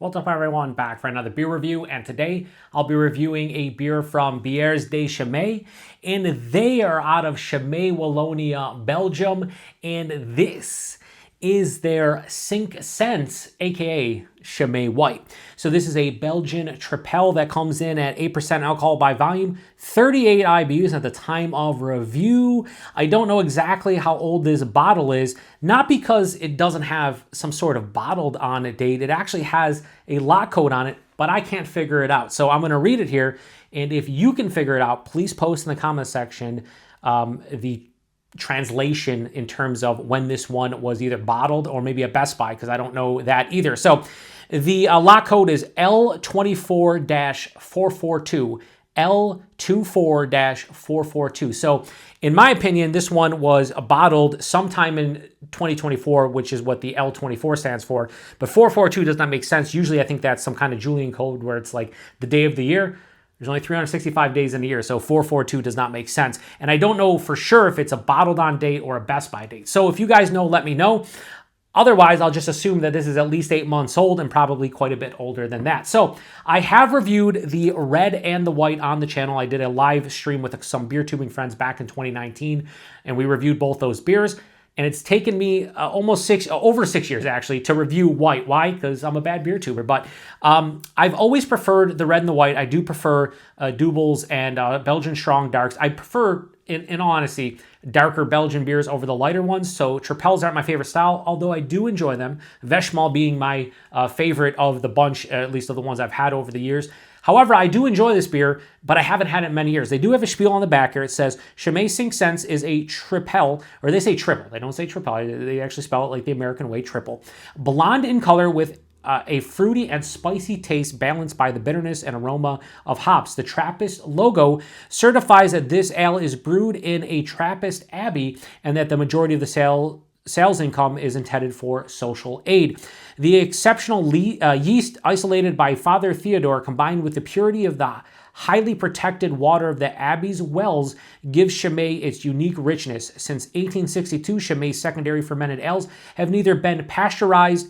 What's up everyone, back for another beer review, and today I'll be reviewing a beer from Bières de Chimay, and they are out of Chimay, Wallonia, Belgium, and this is their Cinq Cents, aka Chimay White. So this is a Belgian Tripel that comes in at 8% alcohol by volume, 38 IBUs at the time of review. I don't know exactly how old this bottle is, not because it doesn't have some sort of bottled on it date. It actually has a lot code on it, but I can't figure it out. So I'm gonna read it here, and if you can figure it out, please post in the comment section the translation in terms of when this one was either bottled or maybe a Best Buy, because I don't know that either. So the lot code is L24-442. L24-442. So in my opinion, this one was bottled sometime in 2024, which is what the L24 stands for. But 442 does not make sense. Usually I think that's some kind of Julian code where it's like the day of the year. There's only 365 days in a year, so 442 does not make sense. And I don't know for sure if it's a bottled on date or a Best Buy date. So if you guys know, let me know. Otherwise, I'll just assume that this is at least 8 months old and probably quite a bit older than that. So I have reviewed the red and the white on the channel. I did a live stream with some beer tubing friends back in 2019, and we reviewed both those beers. And it's taken me over 6 years actually to review white. Why? Because I'm a bad beer tuber. But I've always preferred the red and the white. I do prefer doubles and Belgian strong darks. I prefer, in all honesty, darker Belgian beers over the lighter ones. So Tripels aren't my favorite style, although I do enjoy them. Vechemalt being my favorite of the bunch, at least of the ones I've had over the years. However, I do enjoy this beer, but I haven't had it in many years. They do have a spiel on the back here. It says, Chimay Cinq Cents is a tripel, or they say triple. They don't say tripel. They actually spell it like the American way, triple. Blonde in color with a fruity and spicy taste balanced by the bitterness and aroma of hops. The Trappist logo certifies that this ale is brewed in a Trappist abbey and that the majority of the sales income is intended for social aid. The exceptional yeast isolated by Father Theodore combined with the purity of the highly protected water of the Abbey's wells gives Chimay its unique richness. Since 1862, Chimay's secondary fermented ales have neither been pasteurized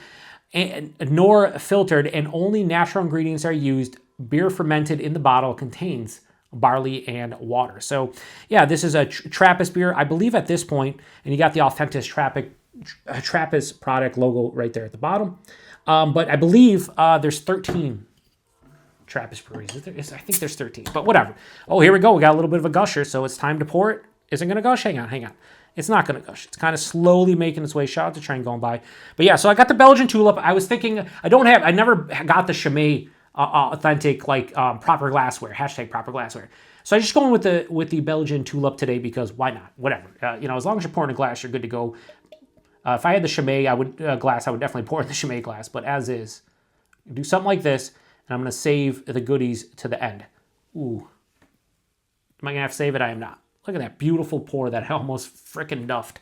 nor filtered, and only natural ingredients are used. Beer fermented in the bottle contains barley and water. So yeah, this is a Trappist beer. I believe at this point, and you got the authentic Trappist product logo right there at the bottom. But I believe there's 13 Trappist breweries. I think there's 13, but whatever. Oh, here we go. We got a little bit of a gusher, so it's time to pour it. Is it going to gush? Hang on. It's not going to gush. It's kind of slowly making its way. Shout out to train going by. But yeah, so I got the Belgian Tulip. I was thinking, I never got the Chimay authentic, proper glassware, #proper glassware. So I just going with the Belgian Tulip today because why not? Whatever. As long as you're pouring a glass, you're good to go. If I had the Chimay glass, I would definitely pour in the Chimay glass. But as is, do something like this, and I'm going to save the goodies to the end. Ooh. Am I going to have to save it? I am not. Look at that beautiful pour that I almost freaking duffed.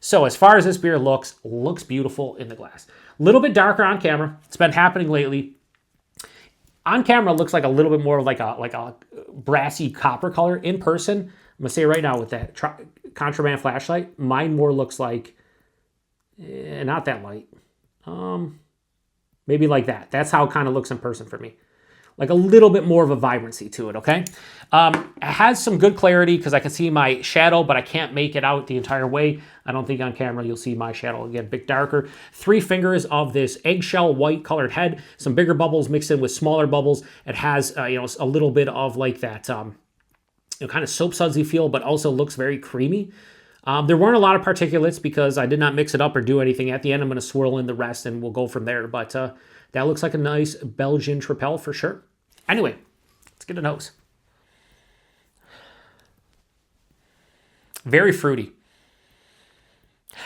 So as far as this beer looks beautiful in the glass. A little bit darker on camera. It's been happening lately. On camera, it looks like a little bit more like a brassy copper color. In person, I'm going to say right now with that contraband flashlight, mine more looks like, not that light. Maybe like that. That's how it kind of looks in person for me. Like a little bit more of a vibrancy to it, okay? It has some good clarity because I can see my shadow, but I can't make it out the entire way. I don't think on camera you'll see my shadow again, a bit darker. 3 fingers of this eggshell white colored head, some bigger bubbles mixed in with smaller bubbles. It has, a little bit of like that, kind of soap sudsy feel, but also looks very creamy. There weren't a lot of particulates because I did not mix it up or do anything. At the end, I'm going to swirl in the rest and we'll go from there. But that looks like a nice Belgian Tripel for sure. Anyway, let's get a nose. Very fruity.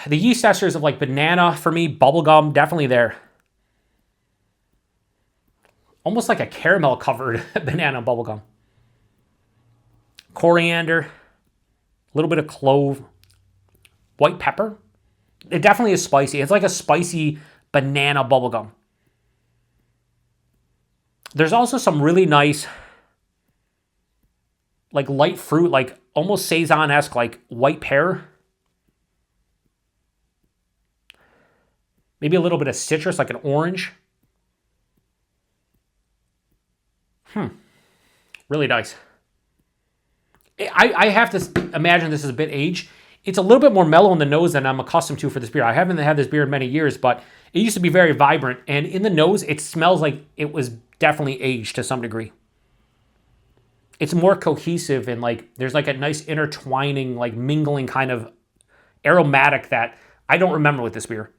The yeast esters of like banana for me, bubblegum, definitely there. Almost like a caramel covered banana bubblegum. Coriander, a little bit of clove, white pepper. It definitely is spicy. It's like a spicy banana bubblegum. There's also some really nice, like light fruit, like almost Saison-esque, like white pear. Maybe a little bit of citrus, like an orange. Really nice. I have to imagine this is a bit aged. It's a little bit more mellow in the nose than I'm accustomed to for this beer. I haven't had this beer in many years, but it used to be very vibrant. And in the nose, it smells like it was definitely aged to some degree. It's more cohesive and like there's like a nice intertwining, like mingling kind of aromatic that I don't remember with this beer.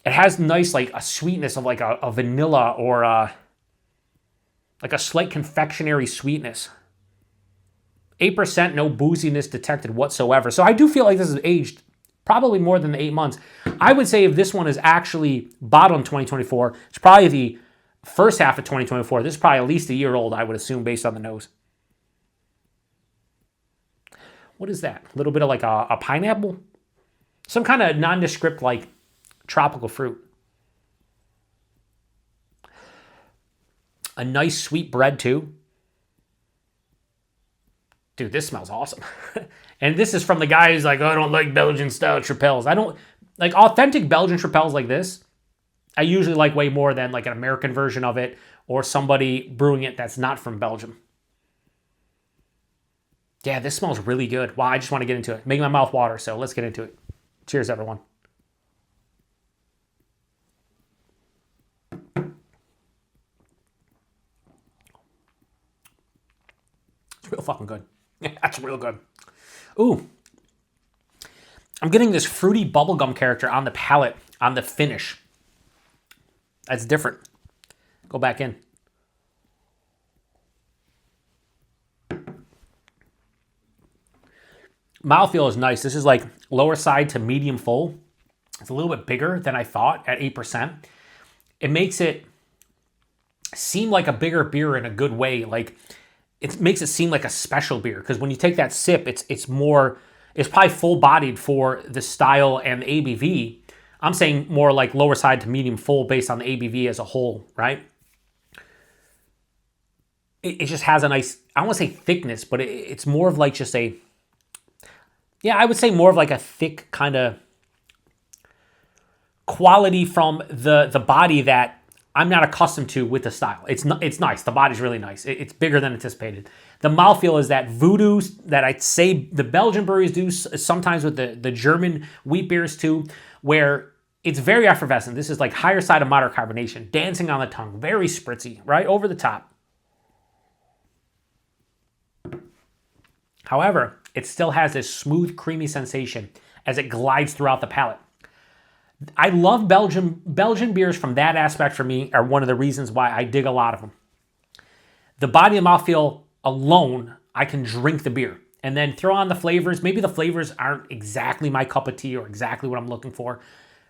It has nice like a sweetness of like a vanilla or like a slight confectionery sweetness. 8%, no booziness detected whatsoever. So I do feel like this is aged probably more than the 8 months. I would say if this one is actually bottled in 2024, it's probably the first half of 2024. This is probably at least a year old, I would assume, based on the nose. What is that? A little bit of like a pineapple? Some kind of nondescript like tropical fruit. A nice sweet bread too. Dude, this smells awesome. And this is from the guy who's like, oh, I don't like Belgian style Tripels. I don't like authentic Belgian Tripels like this. I usually like way more than like an American version of it or somebody brewing it that's not from Belgium. Yeah, this smells really good. Wow, I just want to get into it. Making my mouth water, so let's get into it. Cheers, everyone. It's real fucking good. That's real good. Ooh. I'm getting this fruity bubblegum character on the palate, on the finish. That's different. Go back in. Mouthfeel is nice. This is like lower side to medium full. It's a little bit bigger than I thought at 8%. It makes it seem like a bigger beer in a good way. Like it makes it seem like a special beer because when you take that sip, it's probably full-bodied for the style and the ABV. I'm saying more like lower side to medium full based on the ABV as a whole, right? It just has a nice, I don't want to say thickness, but it's more of like just a, yeah, I would say more of like a thick kind of quality from the body that I'm not accustomed to with the style. It's nice. The body's really nice. It's bigger than anticipated. The mouthfeel is that voodoo that I'd say the Belgian breweries do sometimes with the German wheat beers too, where it's very effervescent. This is like higher side of moderate carbonation, dancing on the tongue, very spritzy, right over the top. However, it still has this smooth, creamy sensation as it glides throughout the palate. I love Belgian beers from that aspect. For me, are one of the reasons why I dig a lot of them. The body and mouthfeel alone, I can drink the beer and then throw on the flavors. Maybe the flavors aren't exactly my cup of tea or exactly what I'm looking for,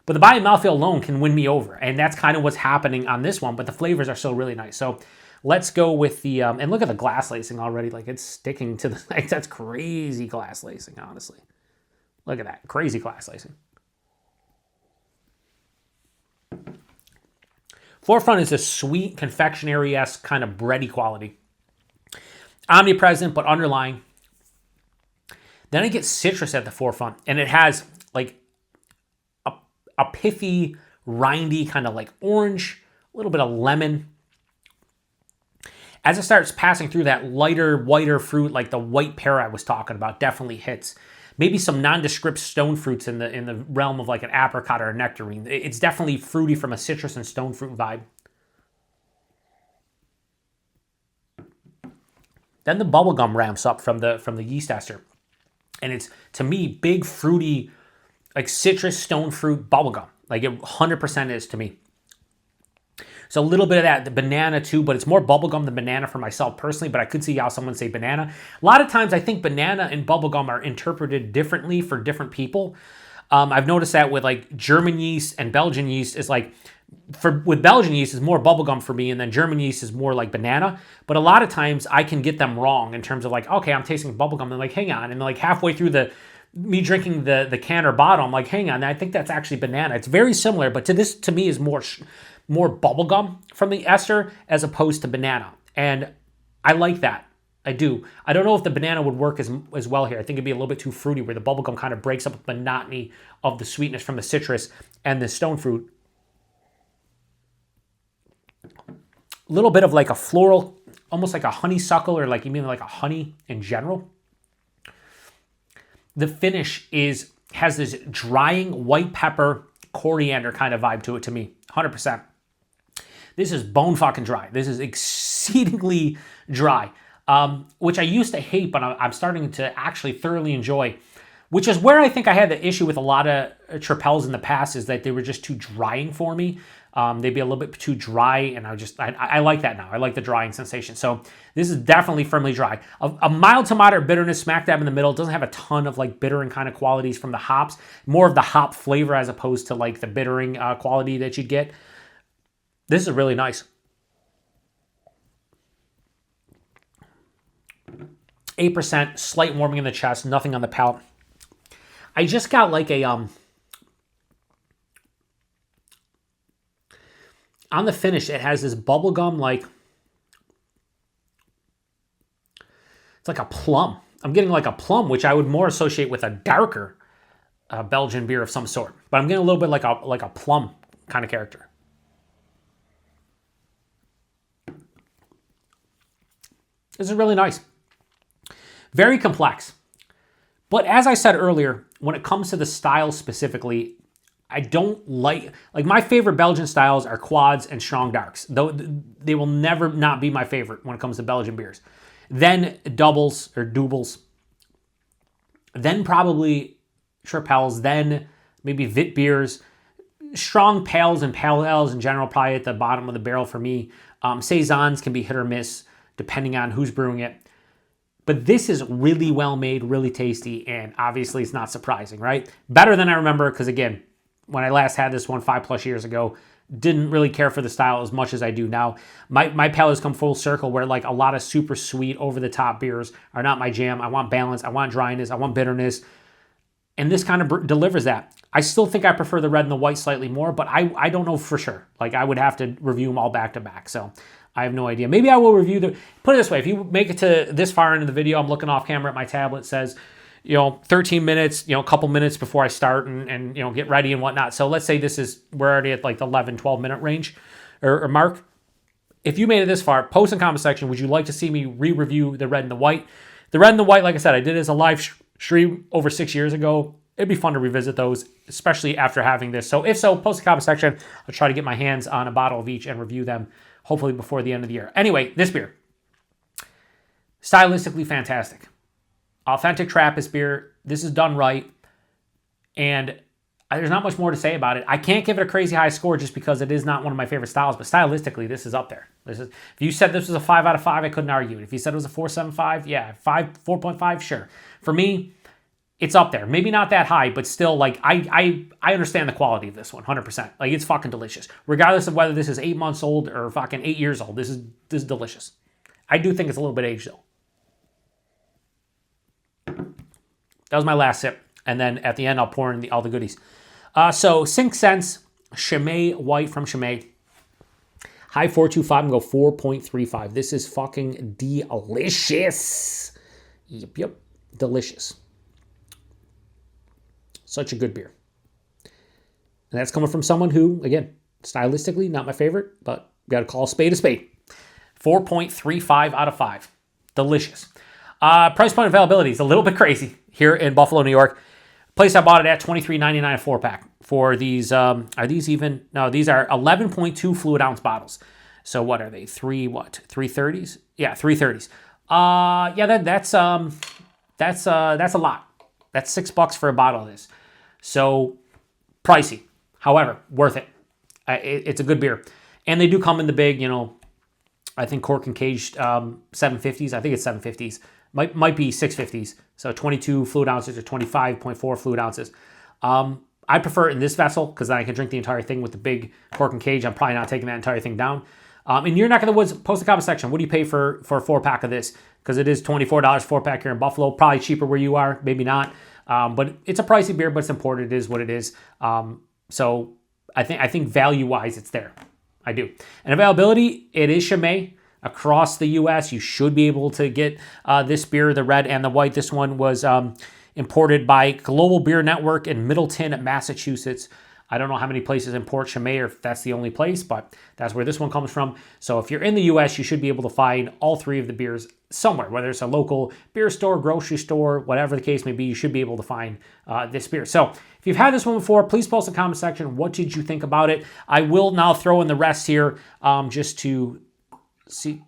but the body and mouthfeel alone can win me over, and that's kind of what's happening on this one. But the flavors are still really nice. So let's go with the and look at the glass lacing already. Like it's sticking to the like that's crazy glass lacing. Honestly, look at that crazy glass lacing. Forefront is a sweet confectionery-esque kind of bready quality. Omnipresent, but underlying. Then it gets citrus at the forefront, and it has like a pithy, rindy kind of like orange, a little bit of lemon. As it starts passing through that lighter, whiter fruit, like the white pear I was talking about, definitely hits. Maybe some nondescript stone fruits in the realm of like an apricot or a nectarine. It's definitely fruity from a citrus and stone fruit vibe. Then the bubblegum ramps up from the yeast ester. And it's, to me, big, fruity, like citrus, stone fruit bubblegum. Like it 100% is to me. So a little bit of that, the banana too, but it's more bubblegum than banana for myself personally, but I could see how someone say banana. A lot of times I think banana and bubblegum are interpreted differently for different people. I've noticed that with like German yeast and Belgian yeast is like, with Belgian yeast is more bubblegum for me, and then German yeast is more like banana. But a lot of times I can get them wrong in terms of like, okay, I'm tasting bubblegum, and like, hang on, and like halfway through me drinking the can or bottle, I'm like, hang on, I think that's actually banana. It's very similar, but to me is more bubblegum from the ester as opposed to banana. And I like that. I do. I don't know if the banana would work as well here. I think it'd be a little bit too fruity where the bubblegum kind of breaks up the monotony of the sweetness from the citrus and the stone fruit. little bit of like a floral, almost like a honeysuckle, or like you mean like a honey in general. The finish has this drying white pepper, coriander kind of vibe to it to me, 100%. This is bone fucking dry. This is exceedingly dry, which I used to hate, but I'm starting to actually thoroughly enjoy, which is where I think I had the issue with a lot of Tripels in the past, is that they were just too drying for me. They'd be a little bit too dry, and I like that now. I like the drying sensation. So this is definitely firmly dry. A mild to moderate bitterness smack dab in the middle. It doesn't have a ton of like bittering kind of qualities from the hops. More of the hop flavor as opposed to like the bittering quality that you'd get. This is really nice. 8%, slight warming in the chest, nothing on the palate. I just got like a on the finish, it has this bubblegum like, it's like a plum. I'm getting like a plum, which I would more associate with a darker Belgian beer of some sort. But I'm getting a little bit like a plum kind of character. This is really nice. Very complex. But as I said earlier, when it comes to the style specifically, I don't like my favorite Belgian styles are quads and strong darks. Though they will never not be my favorite when it comes to Belgian beers. Then doubles or doubles. Then probably Tripels. Then maybe Vit beers. Strong pales and pale ales in general probably at the bottom of the barrel for me. Saisons can be hit or miss depending on who's brewing it. But this is really well made, really tasty, and obviously it's not surprising, right? Better than I remember, because again, when I last had this one 5+ years ago, didn't really care for the style as much as I do now. My palate has come full circle where like a lot of super sweet, over-the-top beers are not my jam. I want balance, I want dryness, I want bitterness, and this kind of delivers that. I still think I prefer the red and the white slightly more, but I don't know for sure. Like I would have to review them all back to back, so I have no idea. Maybe I will review put it this way, if you make it to this far into the video, I'm looking off camera at my tablet, it says, 13 minutes, a couple minutes before I start and get ready and whatnot. So let's say we're already at like the 11, 12 minute range or mark. If you made it this far, post in the comment section, would you like to see me re-review the red and the white? The red and the white, like I said, I did it as a live stream over 6 years ago. It'd be fun to revisit those, especially after having this. So if so, post in the comment section. I'll try to get my hands on a bottle of each and review them, hopefully before the end of the year. Anyway, this beer, stylistically fantastic. Authentic Trappist beer. This is done right. And there's not much more to say about it. I can't give it a crazy high score just because it is not one of my favorite styles, but stylistically, this is up there. If you said this was a 5 out of 5, I couldn't argue it. If you said it was a 4.75, yeah, 4.5, sure. For me, it's up there. Maybe not that high, but still, like, I understand the quality of this one, 100%. Like, it's fucking delicious. Regardless of whether this is 8 months old or fucking 8 years old, this is delicious. I do think it's a little bit aged, though. That was my last sip. And then at the end, I'll pour in all the goodies. So 5 cents, Chimay White from Chimay. High 4.25 and go 4.35. This is fucking delicious. Yep. Delicious. Such a good beer. And that's coming from someone who, again, stylistically, not my favorite, but got to call a spade a spade. 4.35 out of 5. Delicious. Price point availability is a little bit crazy here in Buffalo, New York. Place I bought it at $23.99 a 4-pack for these. Are these even? No, these are 11.2 fluid ounce bottles. So what are they? 330s? Yeah, 330s. Yeah, that's a lot. That's $6 for a bottle of this. So pricey. However, worth it. It's a good beer, and they do come in the big, I think cork and caged 750s. I think it's 750s. Might be 650s. So 22 fluid ounces or 25.4 fluid ounces. I prefer it in this vessel because then I can drink the entire thing with the big cork and cage. I'm probably not taking that entire thing down. In your neck of the woods, post in the comment section. What do you pay for a 4-pack of this? Because it is $24 4-pack here in Buffalo. Probably cheaper where you are, maybe not. But it's a pricey beer, but it's imported. It is what it is. So I think value-wise, it's there. I do. And availability, it is Chimay. Across the U.S., you should be able to get this beer, the red and the white. This one was imported by Global Beer Network in Middleton, Massachusetts. I don't know how many places import Chimay or if that's the only place, but that's where this one comes from. So if you're in the US, you should be able to find all three of the beers somewhere, whether it's a local beer store, grocery store, whatever the case may be, you should be able to find this beer. So if you've had this one before, please post in the comment section. What did you think about it? I will now throw in the rest here just to see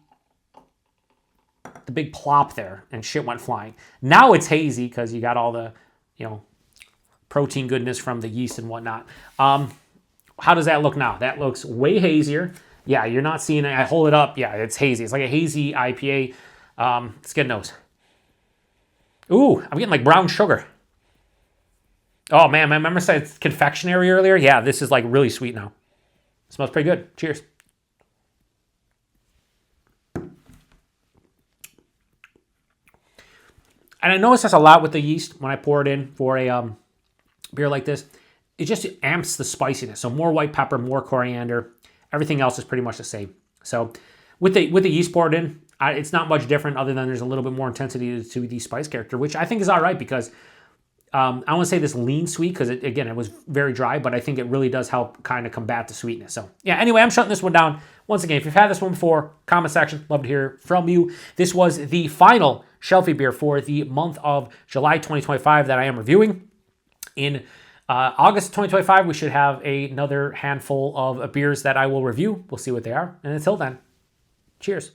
the big plop there and shit went flying. Now it's hazy because you got all the, protein goodness from the yeast and whatnot. How does that look now? That looks way hazier. Yeah, you're not seeing it. I hold it up. Yeah, it's hazy. It's like a hazy IPA. Let's get a nose. Ooh, I'm getting like brown sugar. Oh man, remember I said it's confectionery earlier? Yeah, this is like really sweet now. Smells pretty good. Cheers. And I notice this a lot with the yeast when I pour it in for a beer like this. It just amps the spiciness. So more white pepper, more coriander. Everything else is pretty much the same. So with the yeast poured in, it's not much different other than there's a little bit more intensity to the spice character, which I think is all right because I want to say this lean sweet because, it was very dry, but I think it really does help kind of combat the sweetness. So, yeah, anyway, I'm shutting this one down. Once again, if you've had this one before, comment section, love to hear from you. This was the final Shelfie beer for the month of July 2025 that I am reviewing. In August 2025, we should have another handful of beers that I will review. We'll see what they are. And until then, cheers.